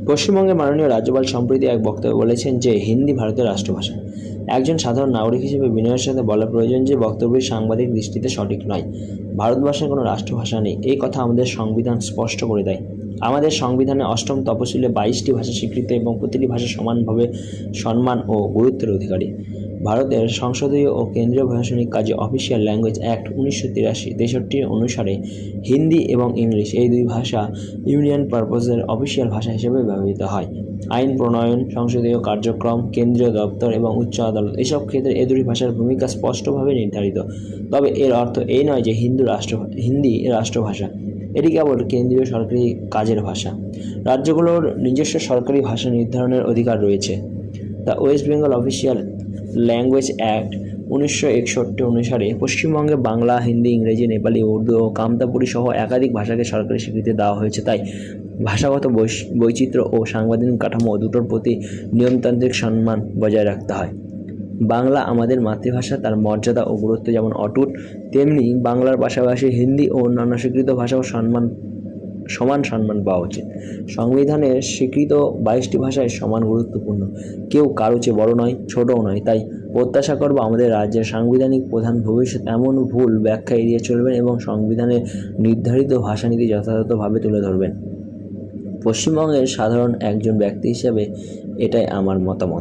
পশ্চিমবঙ্গের মাননীয় রাজ্যপাল সম্প্রতি এক বক্তব্যে বলেছেন যে হিন্দি ভারতের রাষ্ট্রভাষা। একজন সাধারণ নাগরিক হিসেবে বিনয়ের সাথে বলা প্রয়োজন যে বক্তব্যটি সাংবাদিক দৃষ্টিতে সঠিক নয়। ভারতবর্ষের কোনো রাষ্ট্রভাষা নেই, এই কথা আমাদের সংবিধান স্পষ্ট করে দেয়। আমাদের সংবিধানে অষ্টম তফসিলে 22টি ভাষা স্বীকৃত এবং প্রতিটি ভাষা সমানভাবে সম্মান ও গুরুত্বের অধিকারী। ভারতের সংসদীয় ও কেন্দ্রীয় প্রশাসনিক কাজে অফিসিয়াল ল্যাঙ্গুয়েজ অ্যাক্ট 1963 অনুসারে হিন্দি এবং ইংলিশ এই দুই ভাষা ইউনিয়ন পারপোজের অফিসিয়াল ভাষা হিসেবে ব্যবহৃত হয়। আইন প্রণয়ন, সংসদীয় কার্যক্রম, কেন্দ্রীয় দপ্তর এবং উচ্চ আদালত এসব ক্ষেত্রে এ দুটি ভাষার ভূমিকা স্পষ্টভাবে নির্ধারিত। তবে এর অর্থ এই নয় যে হিন্দি রাষ্ট্রভাষা। এটি কেবল কেন্দ্রীয় সরকারি কাজের ভাষা। রাজ্যগুলোর নিজস্ব সরকারি ভাষা নির্ধারণের অধিকার রয়েছে। The West Bengal official language act 1961 অনুসারে পশ্চিমবঙ্গে বাংলা, হিন্দি, ইংরেজি, নেপালি, উর্দু ও কামতাপুরি সহ একাধিক ভাষাকে সরকারি স্বীকৃতি দেওয়া হয়েছে। তাই ভাষাগত বৈচিত্র্য ও সাংবিধানিক কাঠামো দুটোর প্রতি নিয়মতান্ত্রিক সম্মান বজায় রাখতে হয়। বাংলা আমাদের মাতৃভাষা, তার মর্যাদা ও গুরুত্ব যেমন অটুট, তেমনি বাংলার পাশাপাশি হিন্দি ও অন্যান্য স্বীকৃত ভাষাও সমান সম্মান পাওয়া উচিত। সংবিধানের স্বীকৃত 22টি ভাষায় সমান গুরুত্বপূর্ণ। কেউ কারো চেয়ে বড় নয়, ছোটও নয়। তাই প্রত্যাশা করব আমাদের রাজ্যের সাংবিধানিক প্রধান ভবিষ্যৎ এমন ভুল ব্যাখ্যা এড়িয়ে চলবেন এবং সংবিধানের নির্ধারিত ভাষানীতি যথাযথভাবে তুলে ধরবেন। পশ্চিমবঙ্গের সাধারণ একজন ব্যক্তি হিসেবে এটাই আমার মতামত।